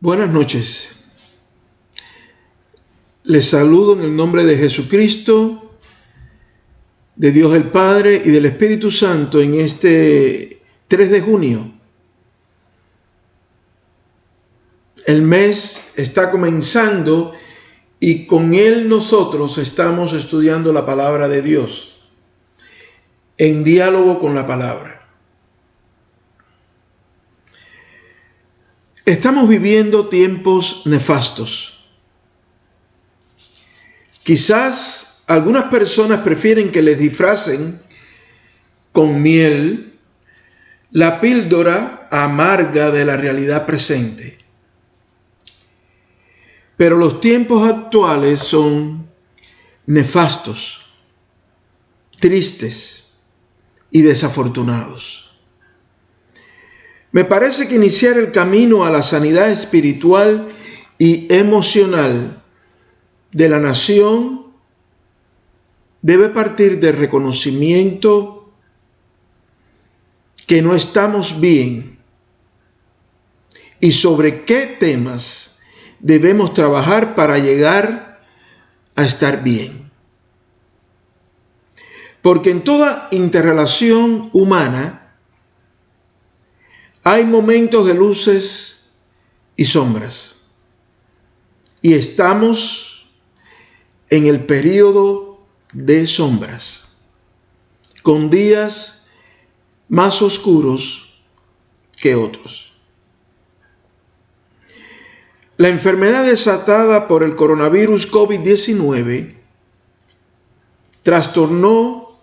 Buenas noches. Les saludo en el nombre de Jesucristo, de Dios el Padre y del Espíritu Santo en este 3 de junio. El mes está comenzando y con él nosotros estamos estudiando la palabra de Dios, en diálogo con la palabra. Estamos viviendo tiempos nefastos. Quizás algunas personas prefieren que les disfracen con miel la píldora amarga de la realidad presente. Pero los tiempos actuales son nefastos, tristes y desafortunados. Me parece que iniciar el camino a la sanidad espiritual y emocional de la nación debe partir del reconocimiento que no estamos bien y sobre qué temas debemos trabajar para llegar a estar bien. Porque en toda interrelación humana hay momentos de luces y sombras. Y estamos en el período de sombras, con días más oscuros que otros. La enfermedad desatada por el coronavirus COVID-19 trastornó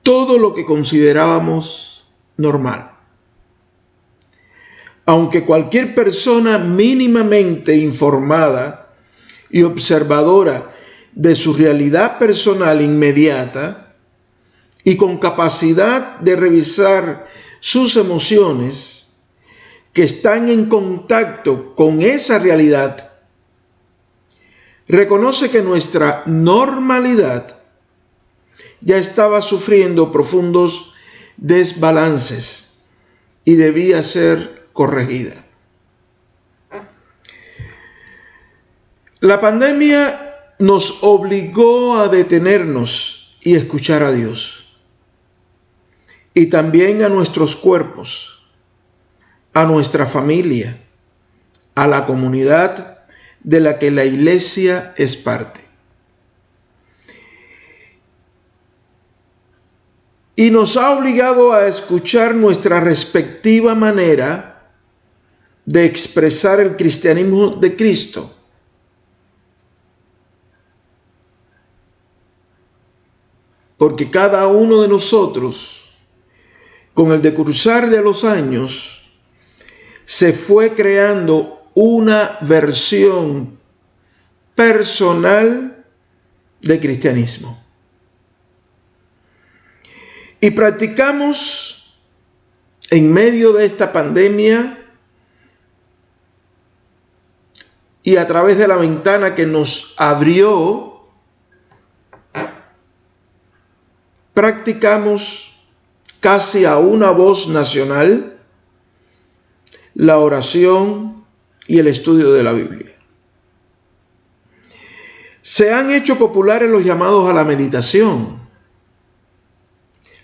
todo lo que considerábamos normal. Aunque cualquier persona mínimamente informada y observadora de su realidad personal inmediata y con capacidad de revisar sus emociones que están en contacto con esa realidad, reconoce que nuestra normalidad ya estaba sufriendo profundos desbalances y debía ser corregida. La pandemia nos obligó a detenernos y escuchar a Dios, y también a nuestros cuerpos, a nuestra familia, a la comunidad de la que la iglesia es parte. Y nos ha obligado a escuchar nuestra respectiva manera de expresar el cristianismo de Cristo. Porque cada uno de nosotros, con el decursar de los años, se fue creando una versión personal de cristianismo. Y practicamos en medio de esta pandemia y a través de la ventana que nos abrió, practicamos casi a una voz nacional la oración y el estudio de la Biblia. Se han hecho populares los llamados a la meditación,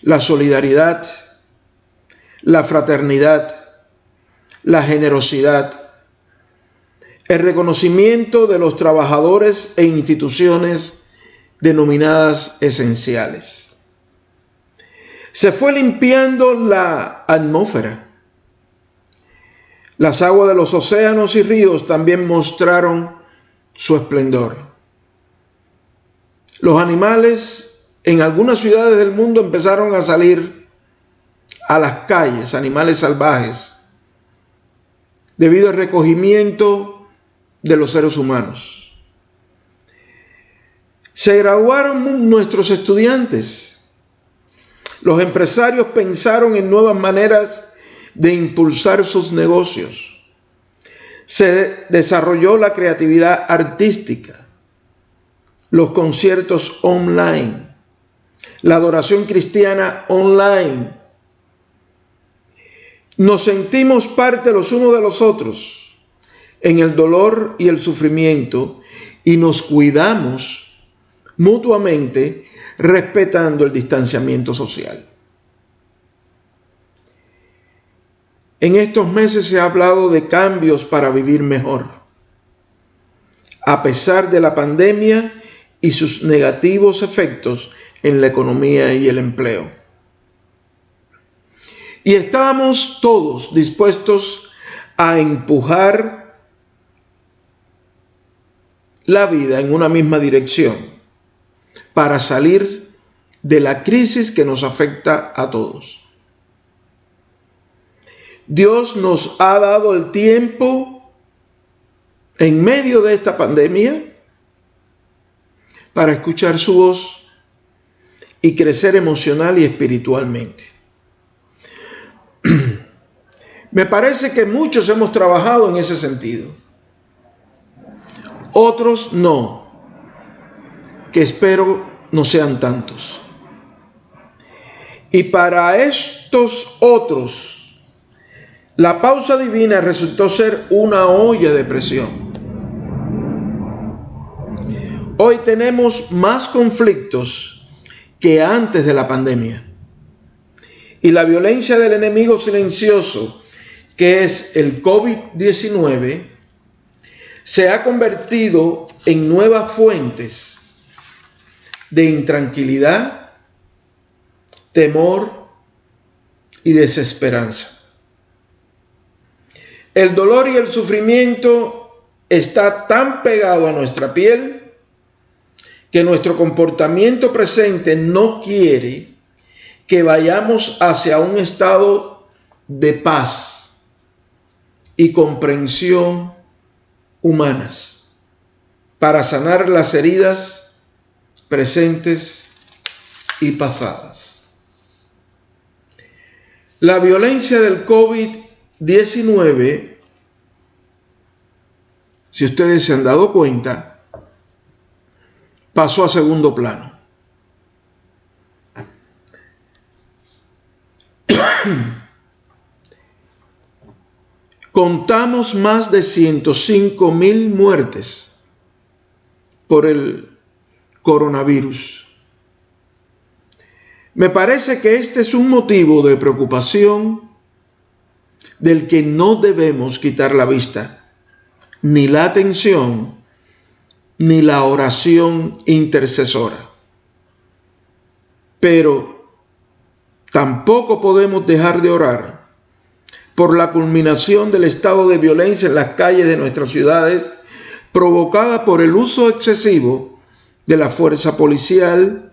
la solidaridad, la fraternidad, la generosidad, el reconocimiento de los trabajadores e instituciones denominadas esenciales. Se fue limpiando la atmósfera. Las aguas de los océanos y ríos también mostraron su esplendor. Los animales en algunas ciudades del mundo empezaron a salir a las calles, animales salvajes, debido al recogimiento de los seres humanos. Se graduaron nuestros estudiantes. Los empresarios pensaron en nuevas maneras de impulsar sus negocios. Se desarrolló la creatividad artística, los conciertos online, la adoración cristiana online. Nos sentimos parte los unos de los otros en el dolor y el sufrimiento y nos cuidamos mutuamente respetando el distanciamiento social. En estos meses se ha hablado de cambios para vivir mejor, a pesar de la pandemia y sus negativos efectos en la economía y el empleo. Y estábamos todos dispuestos a empujar la vida en una misma dirección para salir de la crisis que nos afecta a todos. Dios nos ha dado el tiempo en medio de esta pandemia para escuchar su voz y crecer emocional y espiritualmente. Me parece que muchos hemos trabajado en ese sentido. Otros no, que espero no sean tantos. Y para estos otros, la pausa divina resultó ser una olla de presión. Hoy tenemos más conflictos que antes de la pandemia. Y la violencia del enemigo silencioso, que es el COVID-19, se ha convertido en nuevas fuentes de intranquilidad, temor y desesperanza. El dolor y el sufrimiento está tan pegado a nuestra piel que nuestro comportamiento presente no quiere que vayamos hacia un estado de paz y comprensión humanas para sanar las heridas presentes y pasadas. La violencia del COVID-19, si ustedes se han dado cuenta, pasó a segundo plano. Contamos más de 105,000 muertes por el coronavirus. Me parece que este es un motivo de preocupación del que no debemos quitar la vista, ni la atención, ni la oración intercesora. Pero tampoco podemos dejar de orar por la culminación del estado de violencia en las calles de nuestras ciudades, provocada por el uso excesivo de la fuerza policial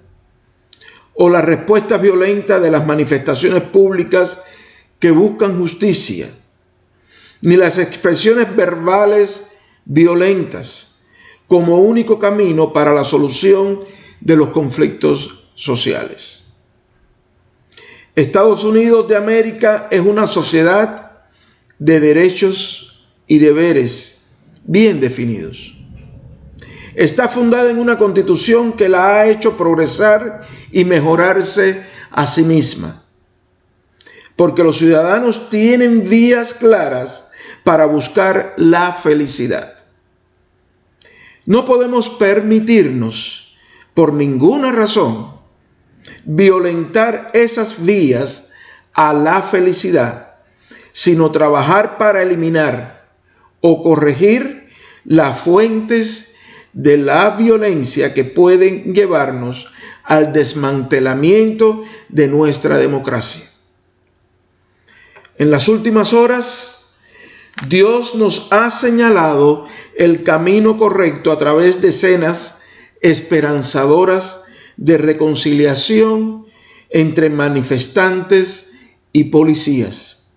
o la respuesta violenta de las manifestaciones públicas que buscan justicia, ni las expresiones verbales violentas como único camino para la solución de los conflictos sociales. Estados Unidos de América es una sociedad de derechos y deberes bien definidos. Está fundada en una constitución que la ha hecho progresar y mejorarse a sí misma, porque los ciudadanos tienen vías claras para buscar la felicidad. No podemos permitirnos, por ninguna razón, violentar esas vías a la felicidad, sino trabajar para eliminar o corregir las fuentes de la violencia que pueden llevarnos al desmantelamiento de nuestra democracia. En las últimas horas, Dios nos ha señalado el camino correcto a través de escenas esperanzadoras de reconciliación entre manifestantes y policías.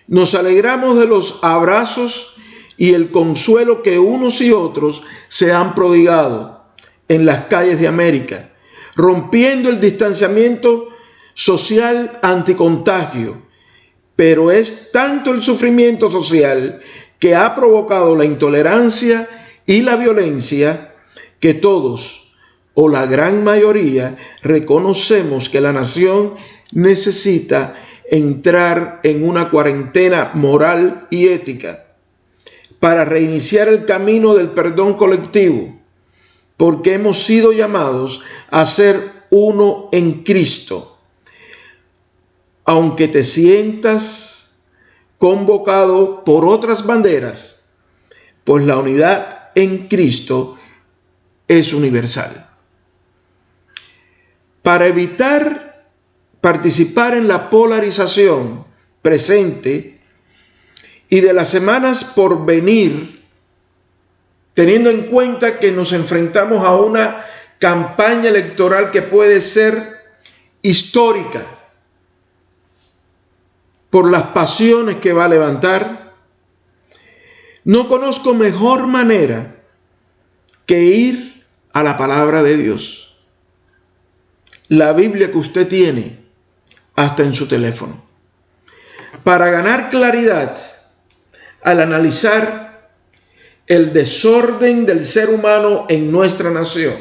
Nos alegramos de los abrazos y el consuelo que unos y otros se han prodigado en las calles de América, rompiendo el distanciamiento social anticontagio. Pero es tanto el sufrimiento social que ha provocado la intolerancia y la violencia que todos, o la gran mayoría, reconocemos que la nación necesita entrar en una cuarentena moral y ética para reiniciar el camino del perdón colectivo, porque hemos sido llamados a ser uno en Cristo. Aunque te sientas convocado por otras banderas, pues la unidad en Cristo es universal. Para evitar participar en la polarización presente y de las semanas por venir, teniendo en cuenta que nos enfrentamos a una campaña electoral que puede ser histórica por las pasiones que va a levantar, no conozco mejor manera que ir a la palabra de Dios, la Biblia que usted tiene hasta en su teléfono, para ganar claridad al analizar el desorden del ser humano en nuestra nación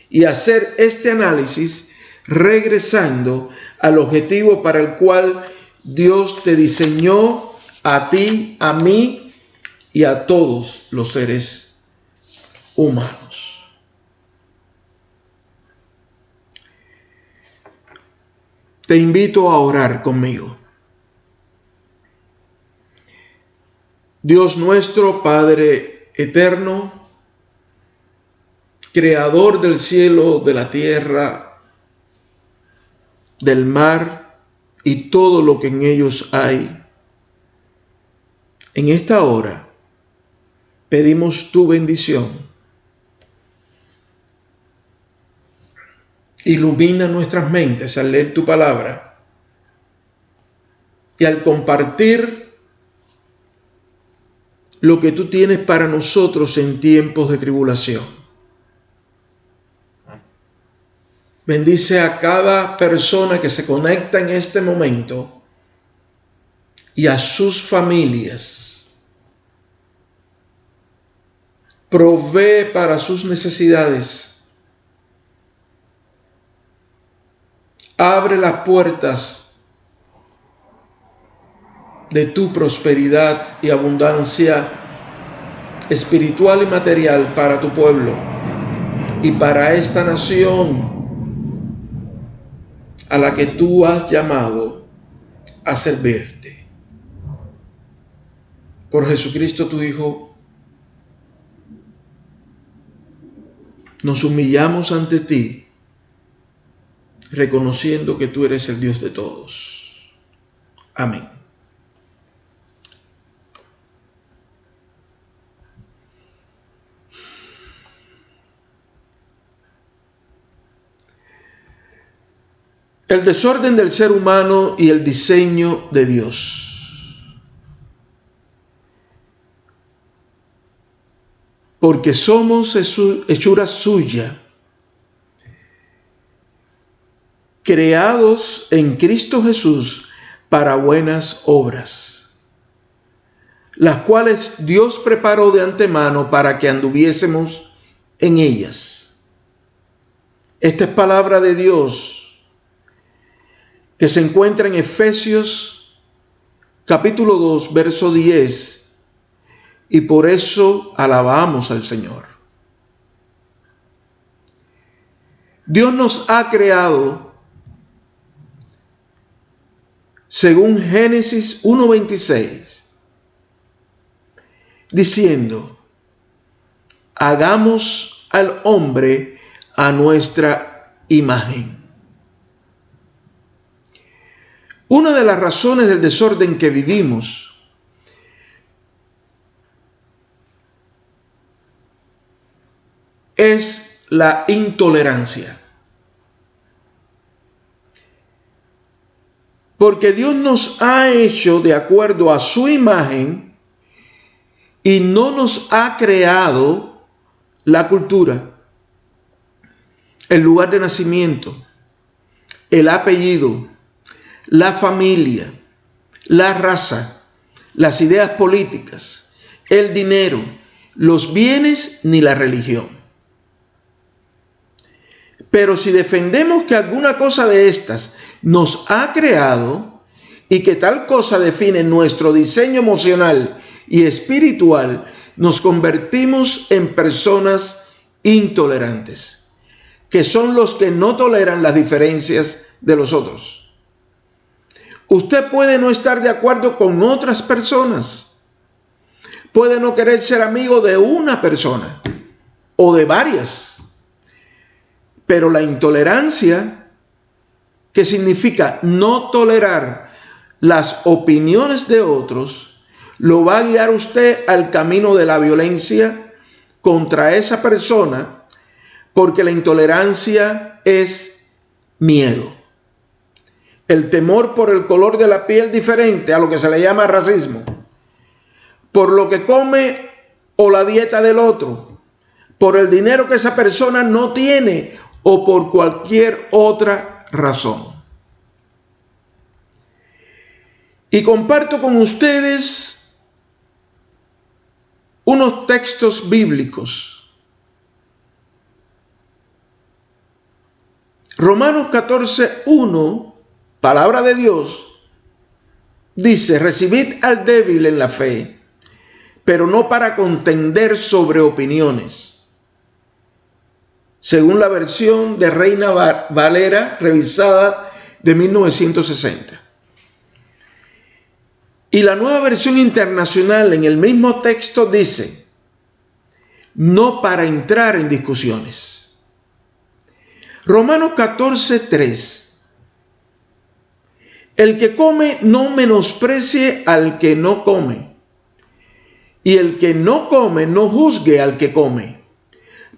y hacer este análisis regresando al objetivo para el cual Dios te diseñó a ti, a mí y a todos los seres humanos. Te invito a orar conmigo. Dios nuestro, Padre eterno, creador del cielo, de la tierra, del mar y todo lo que en ellos hay, en esta hora pedimos tu bendición. Ilumina nuestras mentes al leer tu palabra y al compartir lo que tú tienes para nosotros en tiempos de tribulación. Bendice a cada persona que se conecta en este momento y a sus familias. Provee para sus necesidades. Abre las puertas de tu prosperidad y abundancia espiritual y material para tu pueblo y para esta nación a la que tú has llamado a servirte. Por Jesucristo tu Hijo, nos humillamos ante ti, reconociendo que tú eres el Dios de todos. Amén. El desorden del ser humano y el diseño de Dios. Porque somos hechura suya, creados en Cristo Jesús para buenas obras, las cuales Dios preparó de antemano para que anduviésemos en ellas. Esta es palabra de Dios que se encuentra en Efesios capítulo 2, verso 10, y por eso alabamos al Señor. Dios nos ha creado, según Génesis 1:26, diciendo: hagamos al hombre a nuestra imagen. Una de las razones del desorden que vivimos es la intolerancia. Porque Dios nos ha hecho de acuerdo a su imagen y no nos ha creado la cultura, el lugar de nacimiento, el apellido, la familia, la raza, las ideas políticas, el dinero, los bienes ni la religión. Pero si defendemos que alguna cosa de estas nos ha creado, y que tal cosa define nuestro diseño emocional y espiritual, nos convertimos en personas intolerantes, que son los que no toleran las diferencias de los otros. Usted puede no estar de acuerdo con otras personas, puede no querer ser amigo de una persona o de varias, pero la intolerancia, que significa no tolerar las opiniones de otros, lo va a guiar usted al camino de la violencia contra esa persona, porque la intolerancia es miedo. El temor por el color de la piel diferente, a lo que se le llama racismo, por lo que come o la dieta del otro, por el dinero que esa persona no tiene o por cualquier otra razón. Y comparto con ustedes unos textos bíblicos. Romanos 14:1, palabra de Dios, dice: recibid al débil en la fe, pero no para contender sobre opiniones. Según la versión de Reina Valera revisada de 1960. Y la Nueva Versión Internacional en el mismo texto dice: no para entrar en discusiones. Romanos 14:3. El que come no menosprecie al que no come, y el que no come no juzgue al que come,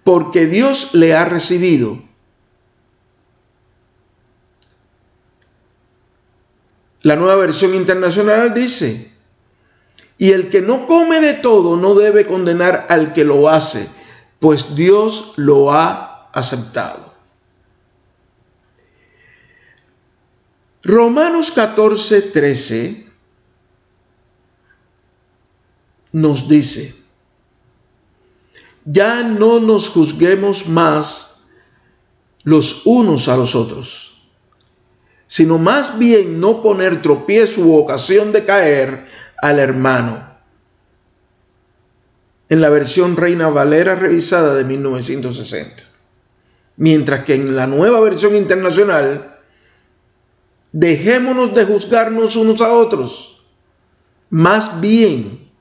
porque Dios le ha recibido. La Nueva Versión Internacional dice: y el que no come de todo no debe condenar al que lo hace, pues Dios lo ha aceptado. Romanos 14:13 nos dice: ya no nos juzguemos más los unos a los otros, sino más bien no poner tropiezo u ocasión de caer al hermano. En la versión Reina Valera revisada de 1960. Mientras que en la Nueva Versión Internacional, dejémonos de juzgarnos unos a otros, más bien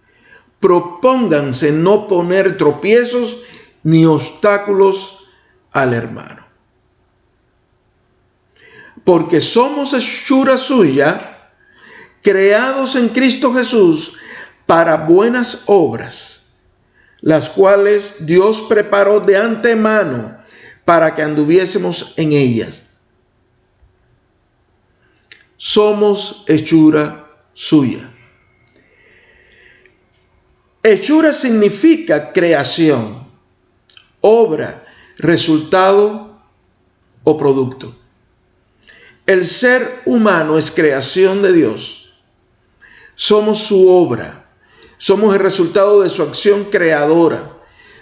propónganse no poner tropiezos ni obstáculos al hermano. Porque somos hechura suya, creados en Cristo Jesús para buenas obras, las cuales Dios preparó de antemano para que anduviésemos en ellas. Somos hechura suya. Hechura significa creación, obra, resultado o producto. El ser humano es creación de Dios. Somos su obra. Somos el resultado de su acción creadora.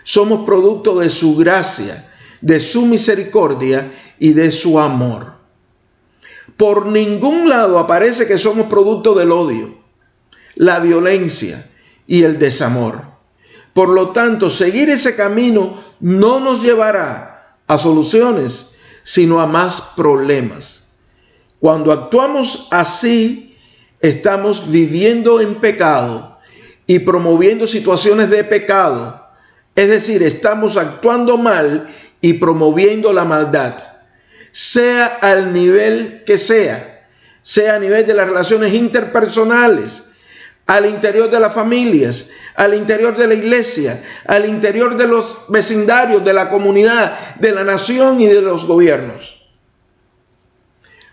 Somos producto de su gracia, de su misericordia y de su amor. Por ningún lado aparece que somos producto del odio, la violencia y el desamor. Por lo tanto, seguir ese camino no nos llevará a soluciones, sino a más problemas. Cuando actuamos así, estamos viviendo en pecado y promoviendo situaciones de pecado. Es decir, estamos actuando mal y promoviendo la maldad, sea al nivel que sea a nivel de las relaciones interpersonales, al interior de las familias, al interior de la iglesia, al interior de los vecindarios, de la comunidad, de la nación y de los gobiernos.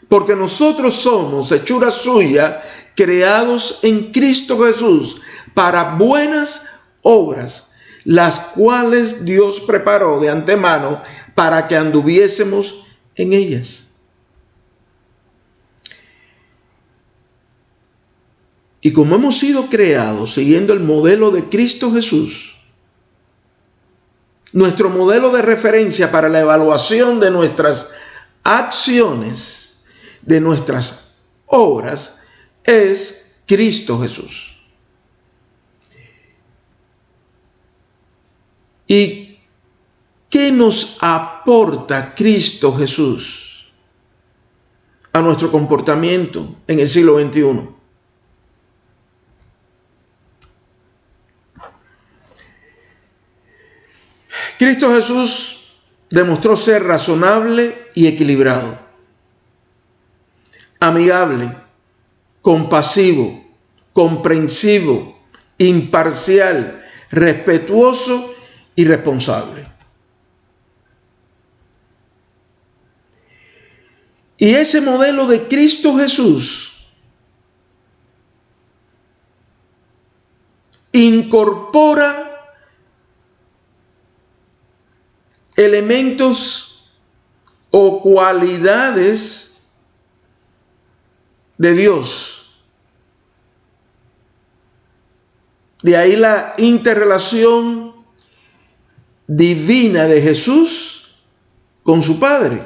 Porque nosotros somos hechura suya, creados en Cristo Jesús para buenas obras, las cuales Dios preparó de antemano para que anduviésemos en ellas. Y como hemos sido creados siguiendo el modelo de Cristo Jesús, nuestro modelo de referencia para la evaluación de nuestras acciones, de nuestras obras, es Cristo Jesús. ¿Y qué nos aporta Cristo Jesús a nuestro comportamiento en el siglo XXI? Cristo Jesús demostró ser razonable y equilibrado, amigable, compasivo, comprensivo, imparcial, respetuoso y responsable. Y ese modelo de Cristo Jesús incorpora elementos o cualidades de Dios. De ahí la interrelación divina de Jesús con su Padre.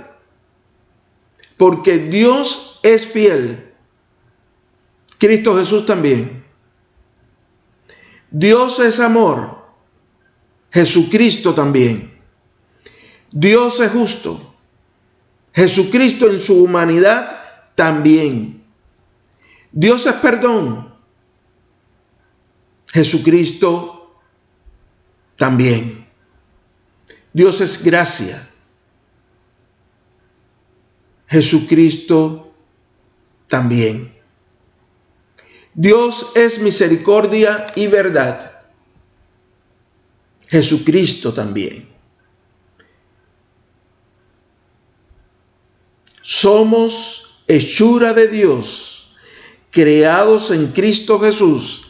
Porque Dios es fiel. Cristo Jesús también. Dios es amor. Jesucristo también. Dios es justo. Jesucristo en su humanidad también. Dios es perdón. Jesucristo también. Dios es gracia. Jesucristo también. Dios es misericordia y verdad. Jesucristo también. Somos hechura de Dios, creados en Cristo Jesús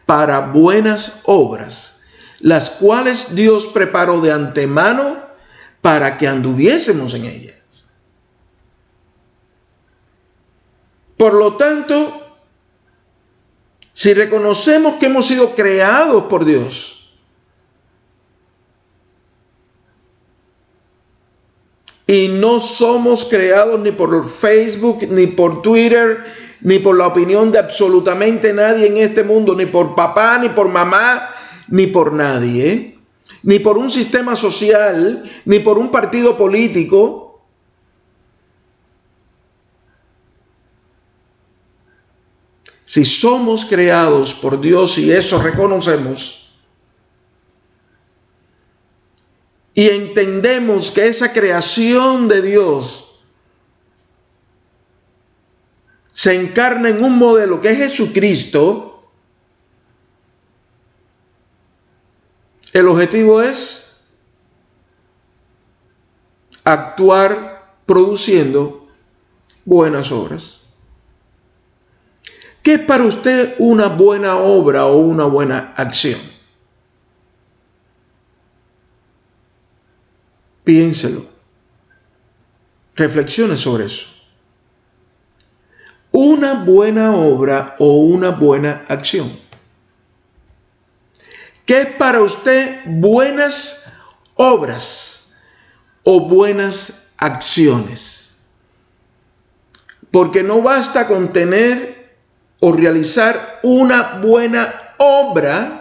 para buenas obras, las cuales Dios preparó de antemano para que anduviésemos en ellas. Por lo tanto, si reconocemos que hemos sido creados por Dios, y no somos creados ni por Facebook, ni por Twitter, ni por la opinión de absolutamente nadie en este mundo, ni por papá, ni por mamá, ni por nadie, ni por un sistema social, ni por un partido político. Si somos creados por Dios y eso reconocemos, y entendemos que esa creación de Dios se encarna en un modelo que es Jesucristo, el objetivo es actuar produciendo buenas obras. ¿Qué es para usted una buena obra o una buena acción? Piénselo. Reflexione sobre eso. Una buena obra o una buena acción. ¿Qué es para usted buenas obras o buenas acciones? Porque no basta con tener o realizar una buena obra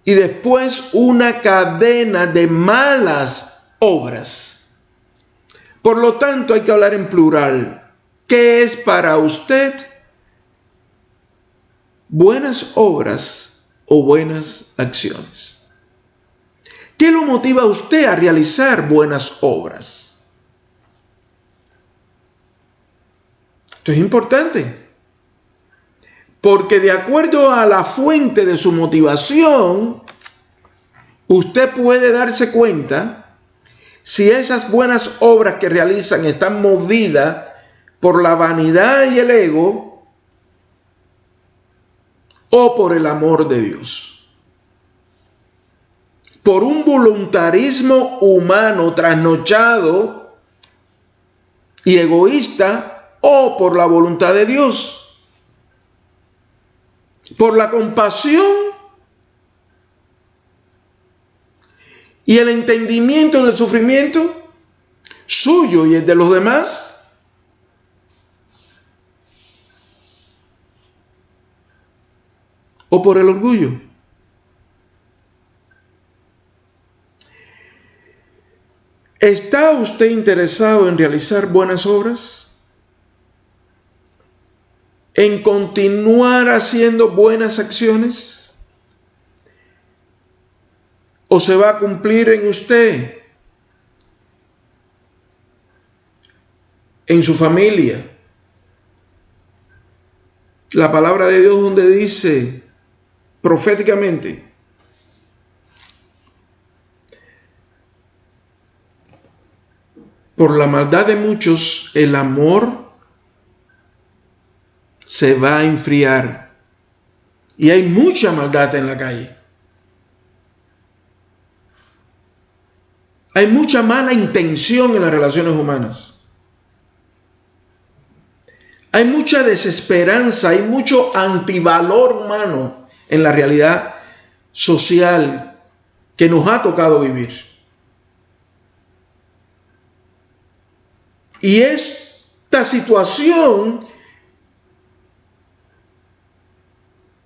y después una cadena de malas obras. Por lo tanto, hay que hablar en plural. ¿Qué es para usted buenas obras o buenas acciones? ¿Qué lo motiva a usted a realizar buenas obras? Esto es importante. Porque de acuerdo a la fuente de su motivación, usted puede darse cuenta si esas buenas obras que realizan están movidas por la vanidad y el ego o por el amor de Dios. Por un voluntarismo humano trasnochado y egoísta o por la voluntad de Dios. Por la compasión y el entendimiento del sufrimiento suyo y el de los demás, o por el orgullo. ¿Está usted interesado en realizar buenas obras? ¿En continuar haciendo buenas acciones? ¿O se va a cumplir en usted, en su familia, la palabra de Dios donde dice proféticamente: por la maldad de muchos el amor se va a enfriar? Y hay mucha maldad en la calle. Hay mucha mala intención en las relaciones humanas. Hay mucha desesperanza, hay mucho antivalor humano en la realidad social que nos ha tocado vivir. Y esta situación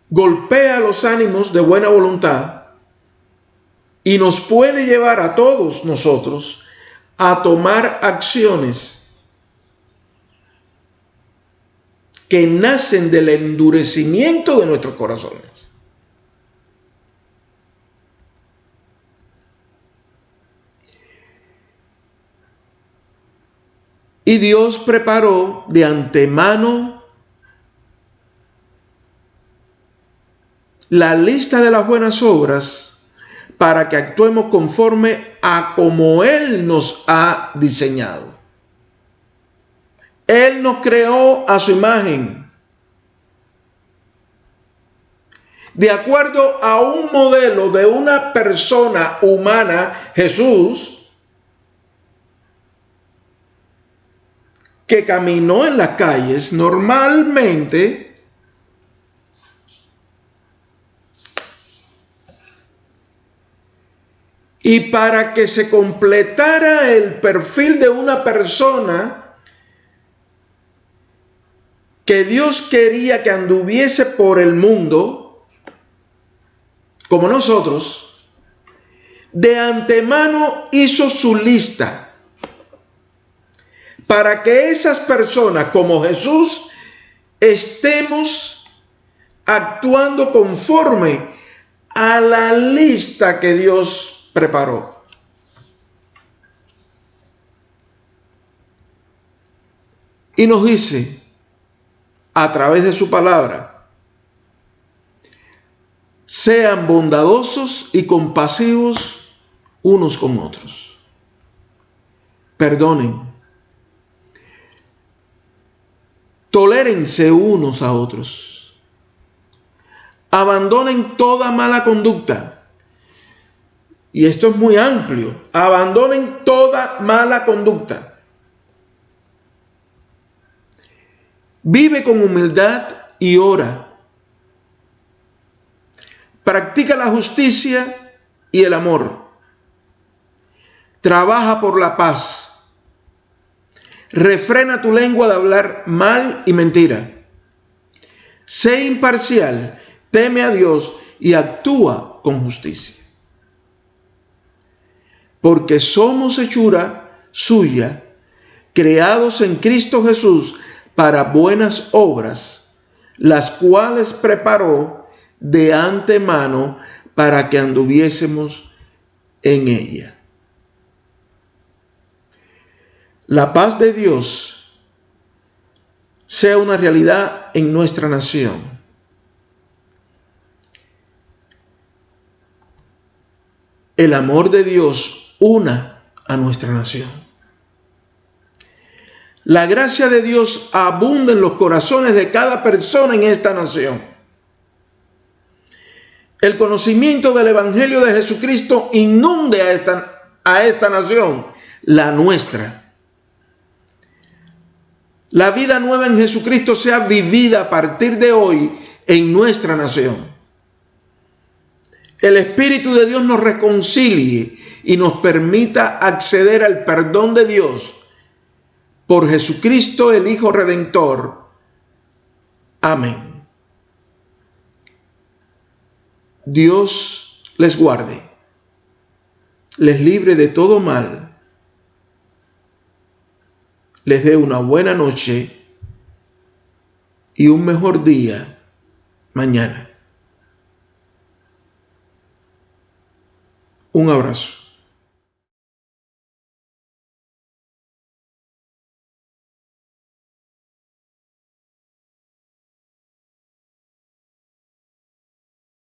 golpea los ánimos de buena voluntad y nos puede llevar a todos nosotros a tomar acciones que nacen del endurecimiento de nuestros corazones. Y Dios preparó de antemano la lista de las buenas obras para que actuemos conforme a como Él nos ha diseñado. Él nos creó a su imagen, de acuerdo a un modelo de una persona humana, Jesús, que caminó en las calles normalmente, y para que se completara el perfil de una persona que Dios quería que anduviese por el mundo, como nosotros, de antemano hizo su lista para que esas personas, como Jesús, estemos actuando conforme a la lista que Dios preparó. Y nos dice, a través de su palabra: sean bondadosos y compasivos unos con otros. Perdonen. Tolérense unos a otros. Abandonen toda mala conducta. Y esto es muy amplio. Abandonen toda mala conducta. Vive con humildad y ora. Practica la justicia y el amor. Trabaja por la paz. Refrena tu lengua de hablar mal y mentira. Sé imparcial, teme a Dios y actúa con justicia. Porque somos hechura suya, creados en Cristo Jesús para buenas obras, las cuales preparó de antemano para que anduviésemos en ella. La paz de Dios sea una realidad en nuestra nación. El amor de Dios una a nuestra nación. La gracia de Dios abunda en los corazones de cada persona en esta nación. El conocimiento del Evangelio de Jesucristo inunde a esta nación, la nuestra. La vida nueva en Jesucristo sea vivida a partir de hoy en nuestra nación. El Espíritu de Dios nos reconcilie y nos permita acceder al perdón de Dios por Jesucristo, el Hijo Redentor. Amén. Dios les guarde, les libre de todo mal, les dé una buena noche y un mejor día mañana. Un abrazo.